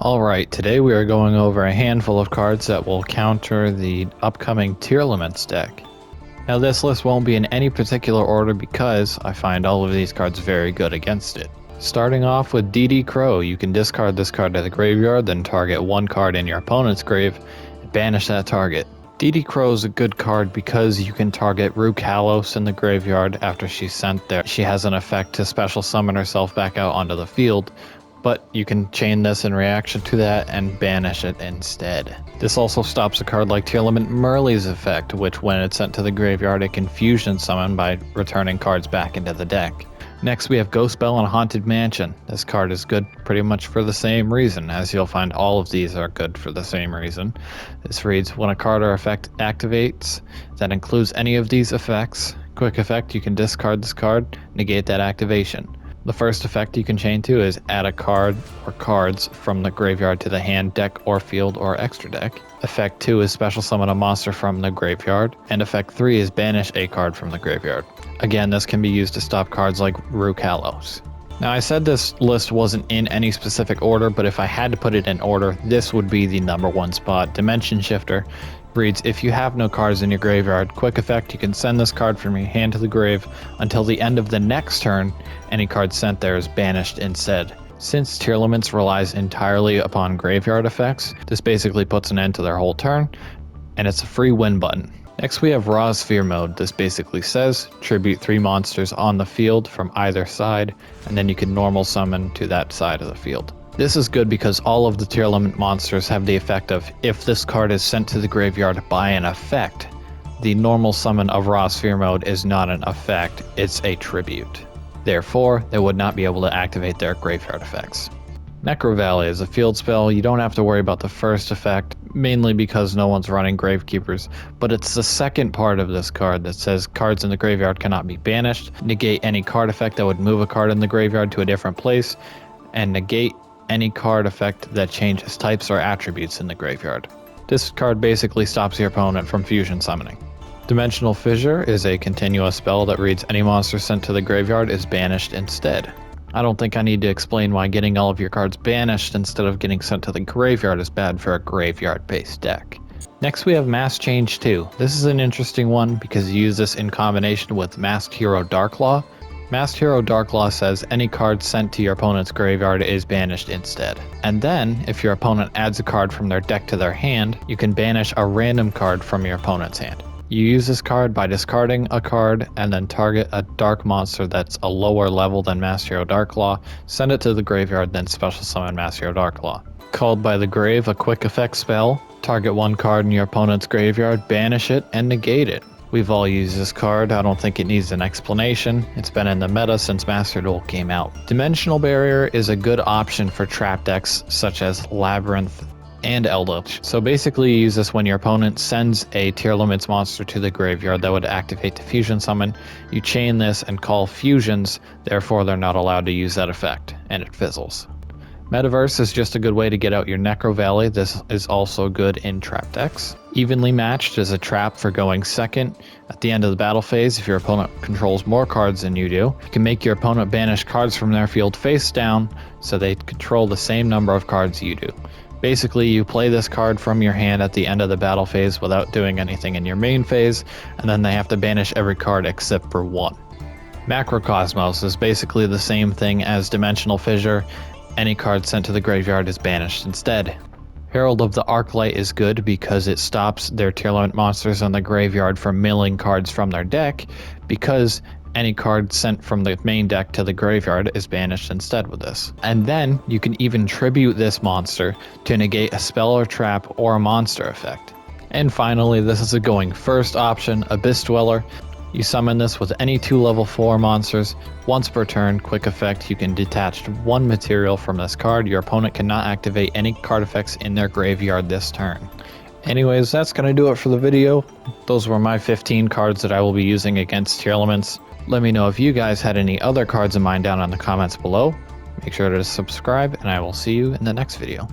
Alright, today we are going over a handful of cards that will counter the upcoming Tearlaments deck. Now this list won't be in any particular order because I find all of these cards very good against it. Starting off with DD Crow, you can discard this card to the graveyard, then target one card in your opponent's grave, and banish that target. DD Crow is a good card because you can target Rue Kalos in the graveyard after she's sent there. She has an effect to special summon herself back out onto the field, but you can chain this in reaction to that and banish it instead. This also stops a card like Tearlament Merly's effect, which when it's sent to the graveyard it can fusion summon by returning cards back into the deck. Next we have Ghost Bell and Haunted Mansion. This card is good pretty much for the same reason, as you'll find all of these are good for the same reason. This reads, when a card or effect activates that includes any of these effects, quick effect, you can discard this card, negate that activation. The first effect you can chain to is add a card or cards from the graveyard to the hand, deck, or field, or extra deck. Effect 2 is special summon a monster from the graveyard, and effect 3 is banish a card from the graveyard. Again, this can be used to stop cards like Rue Kalos. Now I said this list wasn't in any specific order, but if I had to put it in order, this would be the number one spot. Dimension Shifter reads, if you have no cards in your graveyard, quick effect, you can send this card from your hand to the grave. Until the end of the next turn, any card sent there is banished instead. Since Tearlaments relies entirely upon graveyard effects, this basically puts an end to their whole turn, and it's a free win button. Next we have Raw Sphere mode. This basically says, tribute 3 monsters on the field from either side, and then you can normal summon to that side of the field. This is good because all of the Tearlament monsters have the effect of, if this card is sent to the graveyard by an effect, the normal summon of Raw Sphere mode is not an effect, it's a tribute. Therefore, they would not be able to activate their graveyard effects. Necro Valley is a field spell. You don't have to worry about the first effect, mainly because no one's running Gravekeepers, but it's the second part of this card that says cards in the graveyard cannot be banished, negate any card effect that would move a card in the graveyard to a different place, and negate any card effect that changes types or attributes in the graveyard. This card basically stops your opponent from fusion summoning. Dimensional Fissure is a continuous spell that reads, any monster sent to the graveyard is banished instead. I don't think I need to explain why getting all of your cards banished instead of getting sent to the graveyard is bad for a graveyard-based deck. Next we have Mass Change 2. This is an interesting one because you use this in combination with Masked Hero Darklaw. Masked Hero Darklaw says any card sent to your opponent's graveyard is banished instead. And then, if your opponent adds a card from their deck to their hand, you can banish a random card from your opponent's hand. You use this card by discarding a card and then target a dark monster that's a lower level than Master Hero Darklaw, send it to the graveyard, then special summon Master Hero Darklaw. Called by the Grave, a quick effect spell, target one card in your opponent's graveyard, banish it, and negate it. We've all used this card, I don't think it needs an explanation. It's been in the meta since Master Duel came out. Dimensional Barrier is a good option for trap decks such as Labyrinth and Eldritch. So basically you use this when your opponent sends a Tearlaments monster to the graveyard that would activate the fusion summon. You chain this and call fusions, therefore they're not allowed to use that effect, and it fizzles. Metaverse is just a good way to get out your Necro Valley. This is also good in trap decks. Evenly Matched is a trap for going second. At the end of the battle phase, if your opponent controls more cards than you do, you can make your opponent banish cards from their field face down so they control the same number of cards you do. Basically, you play this card from your hand at the end of the battle phase without doing anything in your main phase, and then they have to banish every card except for one. Macrocosmos is basically the same thing as Dimensional Fissure. Any card sent to the graveyard is banished instead. Herald of the Arclight is good because it stops their Tearlament monsters in the graveyard from milling cards from their deck, because any card sent from the main deck to the graveyard is banished instead with this. And then you can even tribute this monster to negate a spell or trap or a monster effect. And finally, this is a going first option, Abyss Dweller. You summon this with any 2 level 4 monsters. Once per turn, quick effect, you can detach 1 material from this card. Your opponent cannot activate any card effects in their graveyard this turn. Anyways, that's going to do it for the video. Those were my 15 cards that I will be using against Tearlaments. Let me know if you guys had any other cards in mind down in the comments below. Make sure to subscribe, and I will see you in the next video.